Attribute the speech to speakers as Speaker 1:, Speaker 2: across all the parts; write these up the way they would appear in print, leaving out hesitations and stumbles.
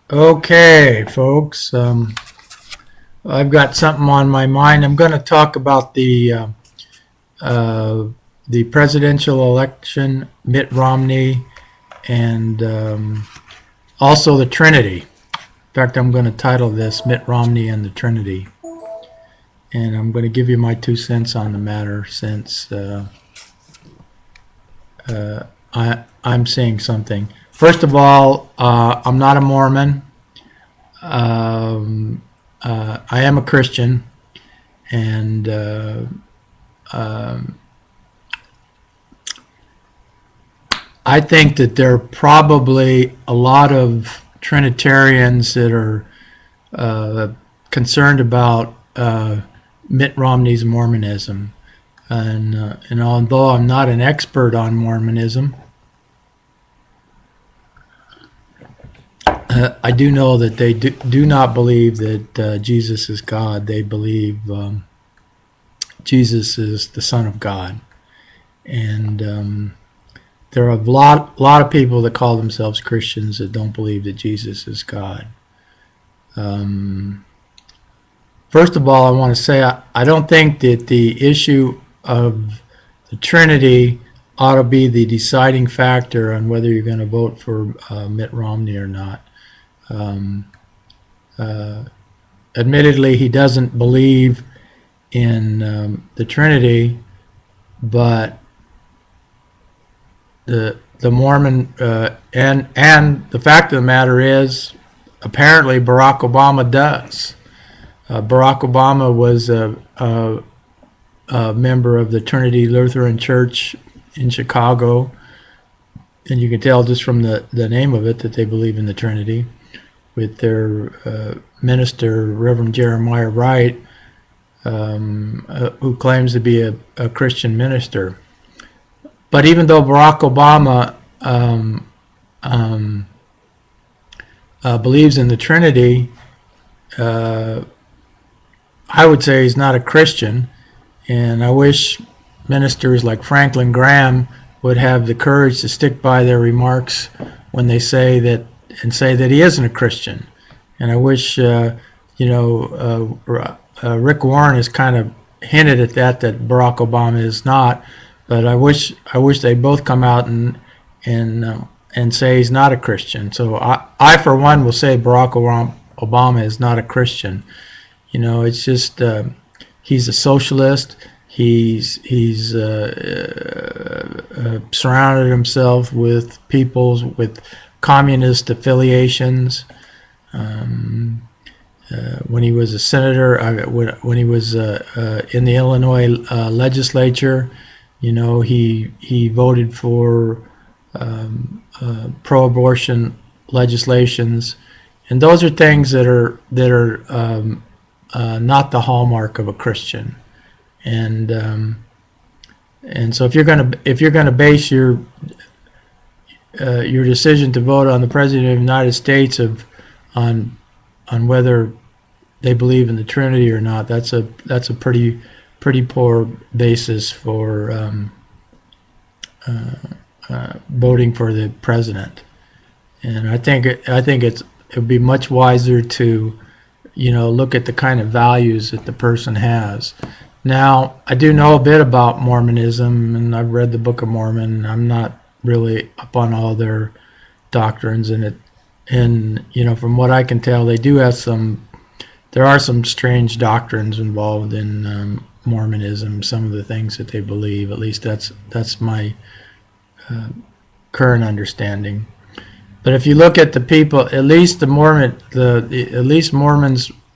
Speaker 1: Okay, folks, I've got something on my mind. I'm going to talk about uh, the presidential election, Mitt Romney, and also the Trinity. In fact, I'm going to title this Mitt Romney and the Trinity. And I'm going to give you my 2 cents on the matter since I'm saying something. First of all, I'm not a Mormon. I am a Christian, and I think that there are probably a lot of Trinitarians that are concerned about Mitt Romney's Mormonism. And although I'm not an expert on Mormonism, I do know that they do not believe that Jesus is God. They believe Jesus is the Son of God. And there are a lot of people that call themselves Christians that don't believe that Jesus is God. First of all, I want to say I don't think that the issue of the Trinity ought to be the deciding factor on whether you're going to vote for Mitt Romney or not. Admittedly, he doesn't believe in the Trinity, but the Mormon and the fact of the matter is, apparently Barack Obama does. Barack Obama was a member of the Trinity Lutheran Church in Chicago, and you can tell just from the name of it that they believe in the Trinity, with their minister, Reverend Jeremiah Wright, who claims to be a Christian minister. But even though Barack Obama believes in the Trinity, I would say he's not a Christian, and I wish ministers like Franklin Graham would have the courage to stick by their remarks when they say that he isn't a Christian. And I wish, Rick Warren has kind of hinted at that Barack Obama is not, but I wish they both come out and say he's not a Christian. So I for one will say Barack Obama is not a Christian. It's just he's a socialist. He's surrounded himself with people with communist affiliations. When he was a senator, when he was in the Illinois legislature, he voted for pro-abortion legislations, and those are things that are not the hallmark of a Christian. And so if you're gonna base your decision to vote on the President of the United States on whether they believe in the Trinity or not, that's a pretty poor basis for voting for the president. And I think it would be much wiser to look at the kind of values that the person has. Now, I do know a bit about Mormonism, and I've read the Book of Mormon. I'm not really up on all their doctrines, and from what I can tell, there are some strange doctrines involved in Mormonism. Some of the things that they believe, at least that's my current understanding. But if you look at the people, at least Mormons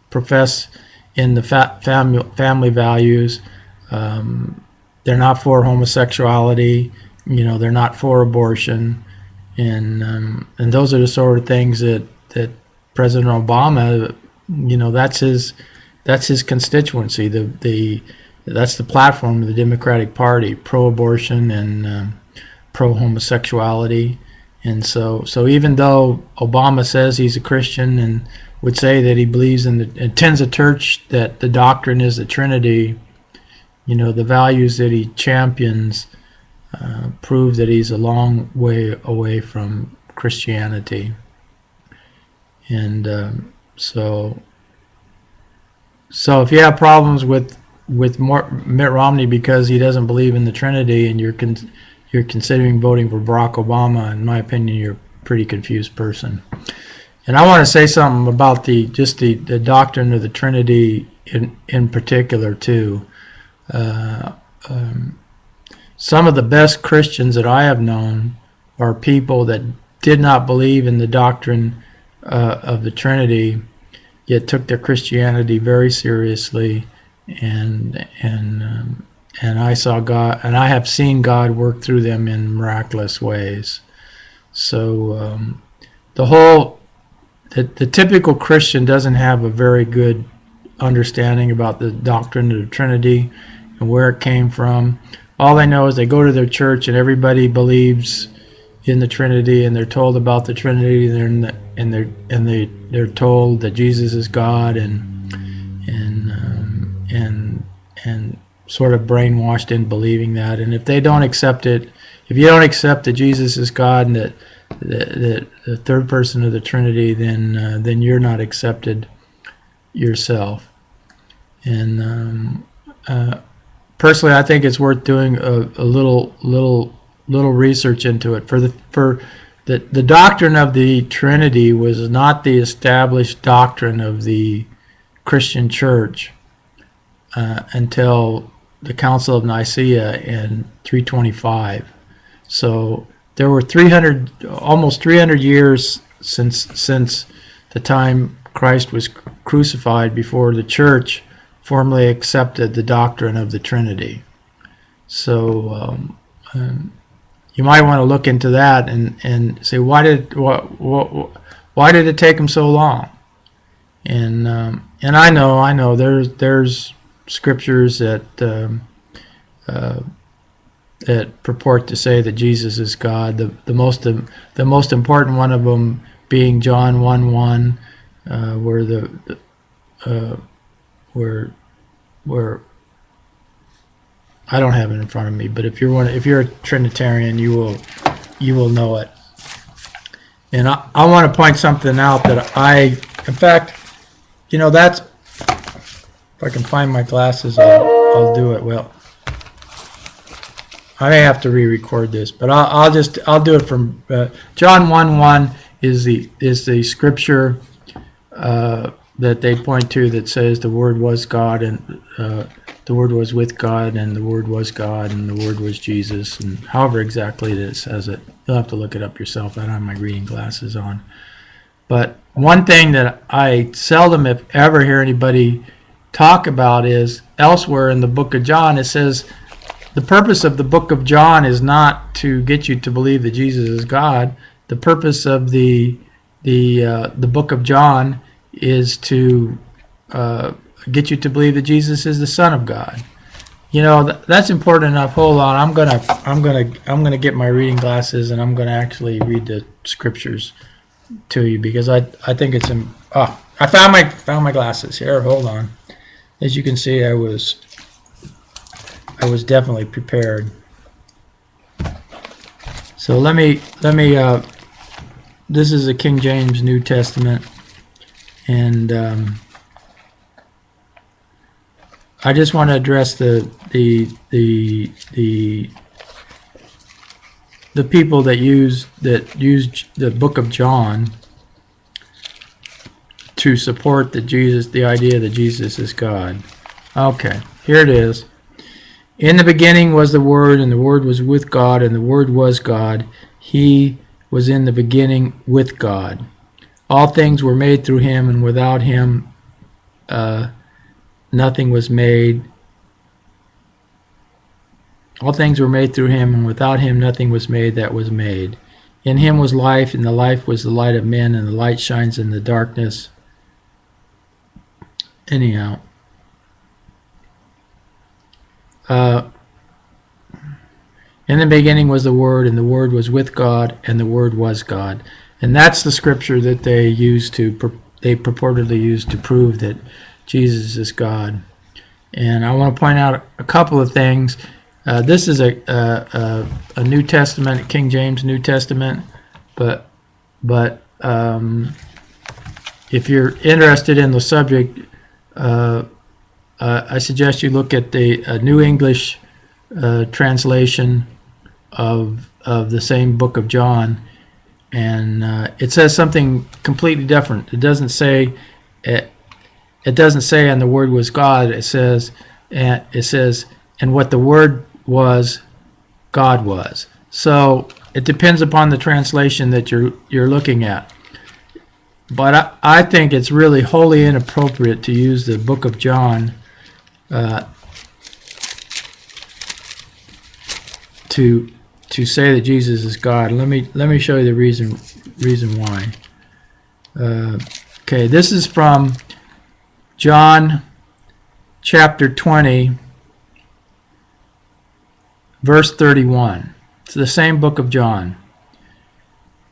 Speaker 1: profess in the family values. They're not for homosexuality. They're not for abortion, and those are the sort of things that President Obama, that's his constituency. That's the platform of the Democratic Party: pro-abortion and pro-homosexuality. And so even though Obama says he's a Christian and would say that he believes attends a church that the doctrine is the Trinity, the values that he champions prove that he's a long way away from Christianity. And so if you have problems with Mitt Romney because he doesn't believe in the Trinity, and you're considering voting for Barack Obama, in my opinion, you're a pretty confused person. And I want to say something about the doctrine of the Trinity in particular too. Some of the best Christians that I have known are people that did not believe in the doctrine of the Trinity, yet took their Christianity very seriously, and I saw God, and I have seen God work through them in miraculous ways. So the typical Christian doesn't have a very good understanding about the doctrine of the Trinity and where it came from. All they know is they go to their church and everybody believes in the Trinity, and they're told about the Trinity, and they're told that Jesus is God, and sort of brainwashed in believing that. And if they don't accept it, if you don't accept that Jesus is God and that the third person of the Trinity, then you're not accepted yourself. And personally, I think it's worth doing a little research into it. The doctrine of the Trinity was not the established doctrine of the Christian Church until the Council of Nicaea in 325. So there were almost 300 years since the time Christ was crucified before the Church formally accepted the doctrine of the Trinity. So you might want to look into that and say, why did it take them so long? And I know there's scriptures that purport to say that Jesus is God. The most important one of them being John 1:1, where I don't have it in front of me, but if you're a Trinitarian, you will know it. And I want to point something out that in fact, that's, if I can find my glasses, I'll do it. Well, I may have to re-record this, but I'll do it from John 1:1 is the scripture that they point to that says the Word was God, and the Word was with God, and the Word was God, and the Word was Jesus, and however exactly it says it. You'll have to look it up yourself. I don't have my reading glasses on. But one thing that I seldom, if ever, hear anybody talk about is elsewhere in the book of John, it says the purpose of the book of John is not to get you to believe that Jesus is God. The purpose of the book of John is to get you to believe that Jesus is the Son of God. That's important enough. Hold on, I'm gonna get my reading glasses, and I'm gonna actually read the scriptures to you, because I think it's I found my glasses here. Hold on. As you can see, I was definitely prepared. So let me this is a King James New Testament, and I just want to address the people that use the book of John to support the idea that Jesus is God. Okay, here it is. In the beginning was the Word, and the Word was with God, and the Word was God. He was in the beginning with God. All things were made through him, and without him nothing was made. All things were made through him, and without him nothing was made that was made. In him was life, and the life was the light of men, and the light shines in the darkness. Anyhow. In the beginning was the Word, and the Word was with God, and the Word was God. And that's the scripture that they purportedly use to prove that Jesus is God. And I want to point out a couple of things. This is a New Testament, King James New Testament, but if you're interested in the subject, I suggest you look at the New English translation of the same book of John, and it says something completely different. It doesn't say and the Word was God. It says and what the Word was, God was. So it depends upon the translation that you're looking at. But I think it's really wholly inappropriate to use the book of John to say that Jesus is God. Let me show you the reason why. Okay, this is from John chapter 20, verse 31. It's the same book of John.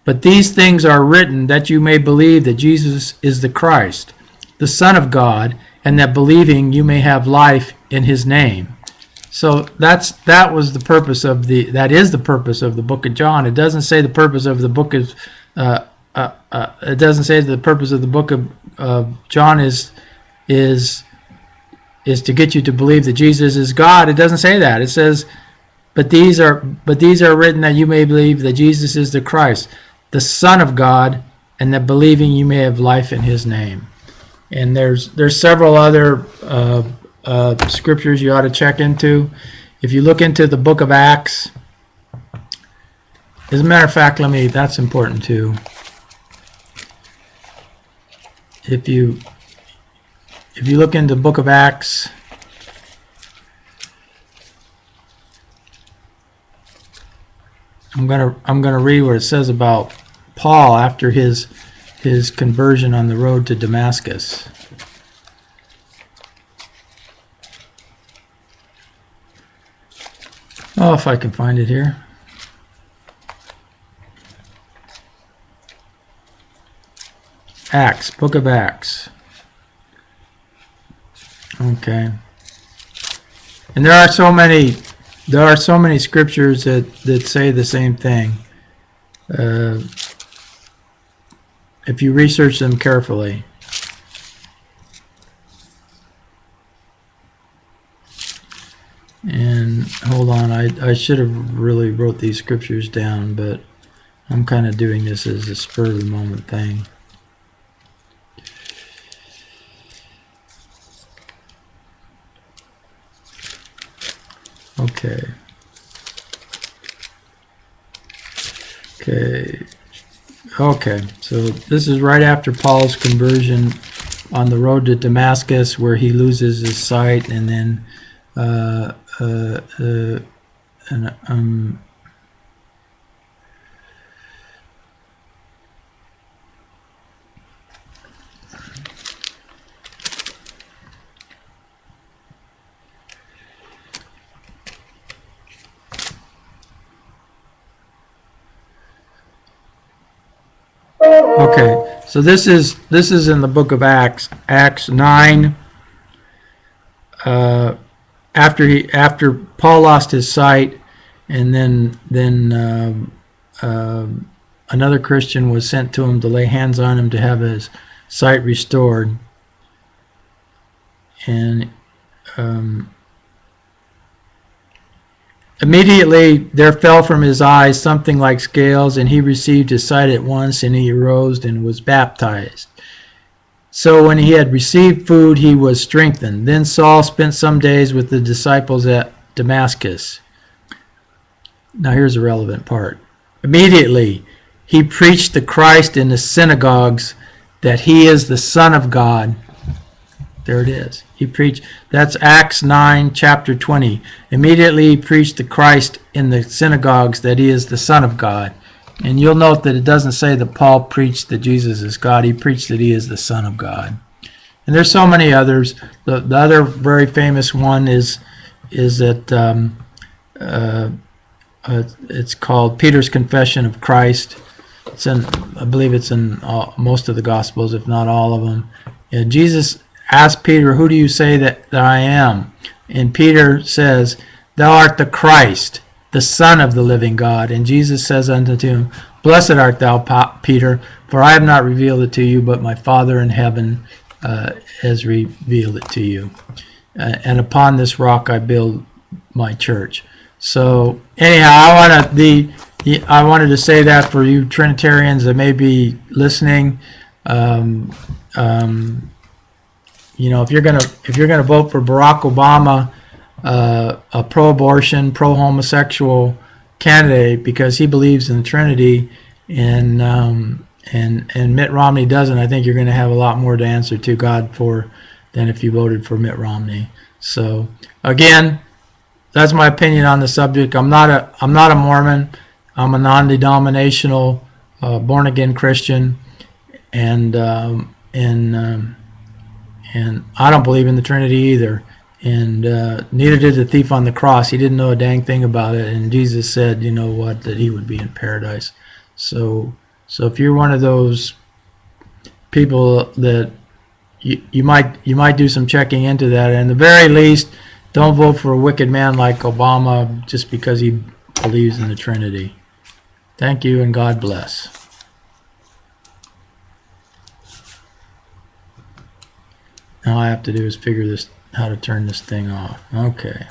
Speaker 1: But these things are written that you may believe that Jesus is the Christ, the Son of God, and that believing you may have life in his name. So that is the purpose of the book of John. It doesn't say the purpose of the book of it doesn't say the purpose of the book of John is to get you to believe that Jesus is God. It doesn't say that. It says, but these are written that you may believe that Jesus is the Christ, the Son of God, and that believing you may have life in his name. And there's several other scriptures you ought to check into. If you look into the book of Acts, as a matter of fact, that's important too. If you look into the book of Acts, I'm gonna read what it says about Paul after his conversion on the road to Damascus. Oh, if I can find it here. Acts, book of Acts. Okay. And there are so many scriptures that say the same thing. If you research them carefully. And hold on, I should have really wrote these scriptures down, but I'm kind of doing this as a spur of the moment thing. Okay, so this is right after Paul's conversion on the road to Damascus, where he loses his sight, and then okay, so this is in the book of Acts 9. After Paul lost his sight, and then another Christian was sent to him to lay hands on him to have his sight restored, and immediately there fell from his eyes something like scales, and he received his sight at once, and he arose and was baptized. So when he had received food, he was strengthened. Then Saul spent some days with the disciples at Damascus. Now here's the relevant part. Immediately he preached the Christ in the synagogues, that he is the Son of God. There it is. He preached. That's Acts 9, chapter 20. Immediately he preached the Christ in the synagogues, that he is the Son of God. And you'll note that it doesn't say that Paul preached that Jesus is God. He preached that he is the Son of God. And there's so many others. The other very famous one is that it's called Peter's Confession of Christ. I believe it's in most of the Gospels, if not all of them. And Jesus asked Peter, "Who do you say that I am?" And Peter says, "Thou art the Christ, the Son of the living God." And Jesus says unto him, "Blessed art thou, Peter, For I have not revealed it to you, but my Father in heaven has revealed it to you. And upon this rock I build my church. So anyhow, I wanted to say that for you Trinitarians that may be listening. If you're gonna vote for Barack Obama, a pro-abortion, pro-homosexual candidate because he believes in the Trinity, and Mitt Romney doesn't, I think you're going to have a lot more to answer to God for than if you voted for Mitt Romney. So again, that's my opinion on the subject. I'm not a Mormon. I'm a non-denominational, born-again Christian, and I don't believe in the Trinity either. And neither did the thief on the cross. He didn't know a dang thing about it. And Jesus said, you know what, that he would be in paradise. So if you're one of those people that you might do some checking into that. And at the very least, don't vote for a wicked man like Obama just because he believes in the Trinity. Thank you, and God bless. All I have to do is figure this how to turn this thing off. Okay.